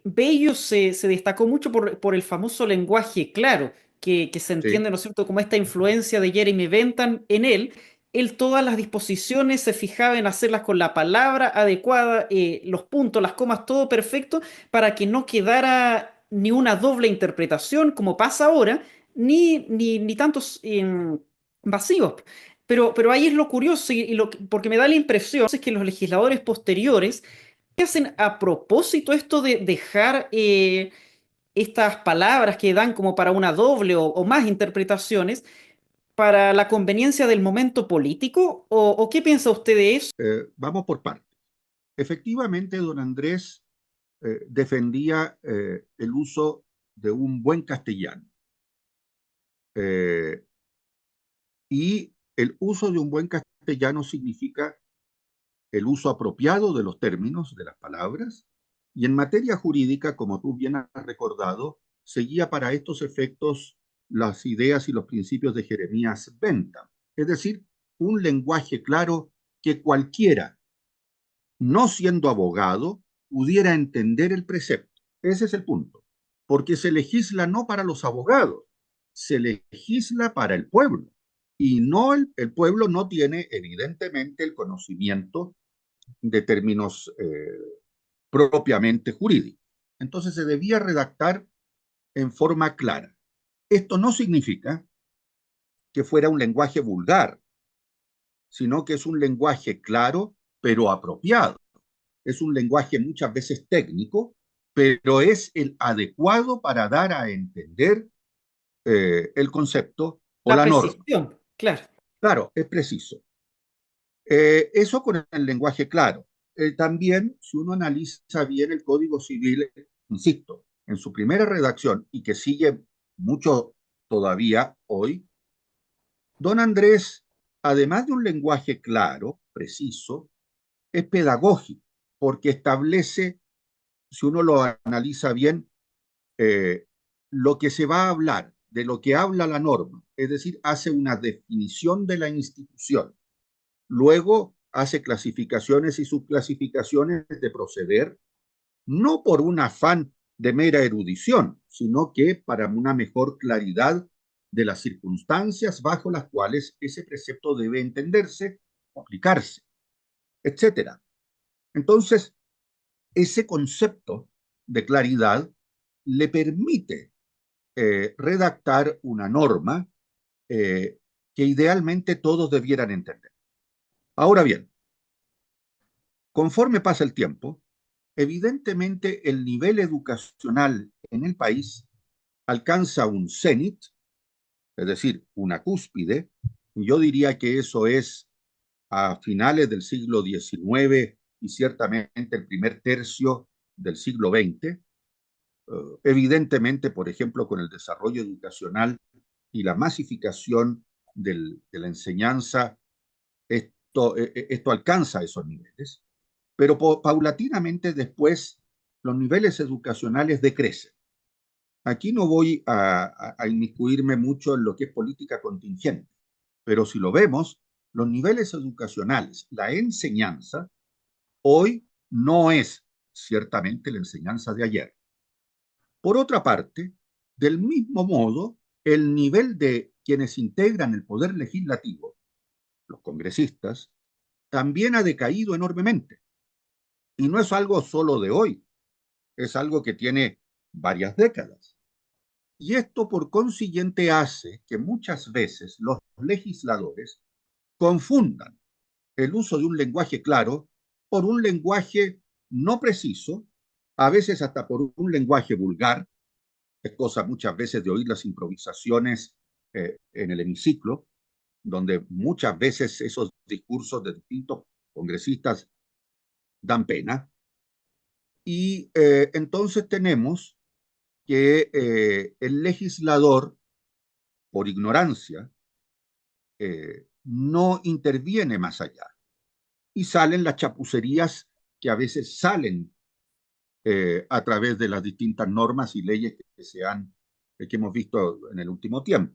Bello se destacó mucho por el famoso lenguaje claro, que se Sí, entiende, ¿no es cierto?, como esta influencia de Jeremy Bentham en él. Él todas las disposiciones se fijaba en hacerlas con la palabra adecuada, los puntos, las comas, todo perfecto, para que no quedara ni una doble interpretación, como pasa ahora, ni tantos vacíos. Pero ahí es lo curioso porque me da la impresión es que los legisladores posteriores hacen a propósito esto de dejar estas palabras que dan como para una doble o más interpretaciones para la conveniencia del momento político? O qué piensa usted de eso? vamos por partes. Efectivamente, don Andrés defendía el uso de un buen castellano. Eh, y el uso de un buen castellano significa el uso apropiado de los términos, de las palabras, y en materia jurídica, como tú bien has recordado, seguía para estos efectos las ideas y los principios de Jeremías Bentham, es decir, un lenguaje claro que cualquiera, no siendo abogado, pudiera entender el precepto. Ese es el punto, porque se legisla no para los abogados, se legisla para el pueblo, y no el pueblo no tiene evidentemente el conocimiento de términos propiamente jurídicos. Entonces se debía redactar en forma clara. Esto no significa que fuera un lenguaje vulgar, sino que es un lenguaje claro, pero apropiado. Es un lenguaje muchas veces técnico, pero es el adecuado para dar a entender el concepto o La la norma. precisión, claro. Claro, es preciso. Eso con el lenguaje claro. También, si uno analiza bien el Código Civil, insisto, en su primera redacción y que sigue mucho todavía hoy, don Andrés, además de un lenguaje claro, preciso, es pedagógico, porque establece, si uno lo analiza bien, eh, lo que se va a hablar, de lo que habla la norma, es decir, hace una definición de la institución. Luego hace clasificaciones y subclasificaciones de proceder, no por un afán de mera erudición, sino que para una mejor claridad de las circunstancias bajo las cuales ese precepto debe entenderse, aplicarse, etcétera. Entonces, ese concepto de claridad le permite redactar una norma eh, que idealmente todos debieran entender. Ahora bien, conforme pasa el tiempo, evidentemente el nivel educacional en el país alcanza un cenit, es decir, una cúspide. Yo diría que eso es a finales del siglo XIX y ciertamente el primer tercio del siglo XX. Evidentemente, por ejemplo, con el desarrollo educacional y la masificación de la enseñanza, esto alcanza esos niveles, pero paulatinamente después los niveles educacionales decrecen. Aquí no voy a inmiscuirme mucho en lo que es política contingente, pero si lo vemos, los niveles educacionales, la enseñanza, hoy no es ciertamente la enseñanza de ayer. Por otra parte, del mismo modo, el nivel de quienes integran el poder legislativo, los congresistas, también ha decaído enormemente. Y no es algo solo de hoy, es algo que tiene varias décadas. Y esto por consiguiente hace que muchas veces los legisladores confundan el uso de un lenguaje claro por un lenguaje no preciso, a veces hasta por un lenguaje vulgar. Es cosa muchas veces de oír las improvisaciones en el hemiciclo, donde muchas veces esos discursos de distintos congresistas dan pena. Y entonces tenemos que el legislador, por ignorancia, no interviene más allá. Y salen las chapucerías que a veces salen a través de las distintas normas y leyes que hemos visto en el último tiempo.